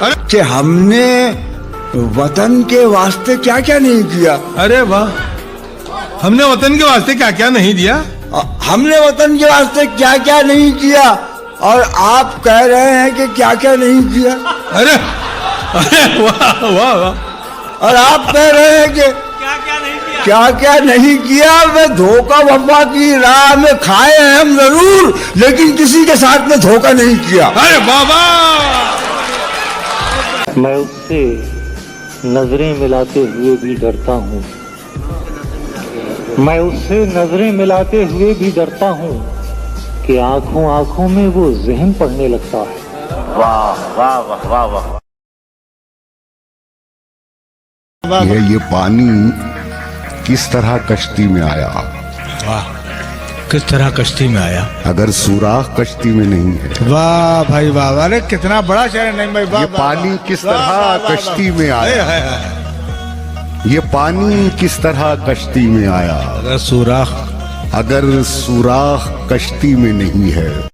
कि हमने वतन के वास्ते क्या क्या नहीं किया। अरे वाह, हमने वतन के वास्ते क्या क्या नहीं दिया। हमने वतन के वास्ते क्या क्या नहीं किया और आप कह रहे हैं कि क्या क्या नहीं किया। अरे अरे वाह वाह वाह। और आप कह रहे हैं कि क्या क्या नहीं किया। वे धोखा वफा की राह में खाए हैं हम जरूर, लेकिन किसी के साथ में धोखा नहीं किया। अरे बाबा, मैं उससे नजरें मिलाते हुए भी डरता हूँ, मैं उससे नजरें मिलाते हुए भी डरता हूँ कि आंखों आंखों में वो ज़हन पढ़ने लगता है। वाह वाह वाह वाह वाह। ये पानी किस तरह कश्ती में आया। वाह, किस तरह कश्ती में आया। अगर सुराख कश्ती में नहीं है। वाह भाई वाह, अरे कितना बड़ा शेर है। नहीं भाई वाह, ये पानी किस तरह कश्ती में आया। ये पानी किस तरह कश्ती में आया। अगर सुराख अगर सुराख कश्ती में नहीं है।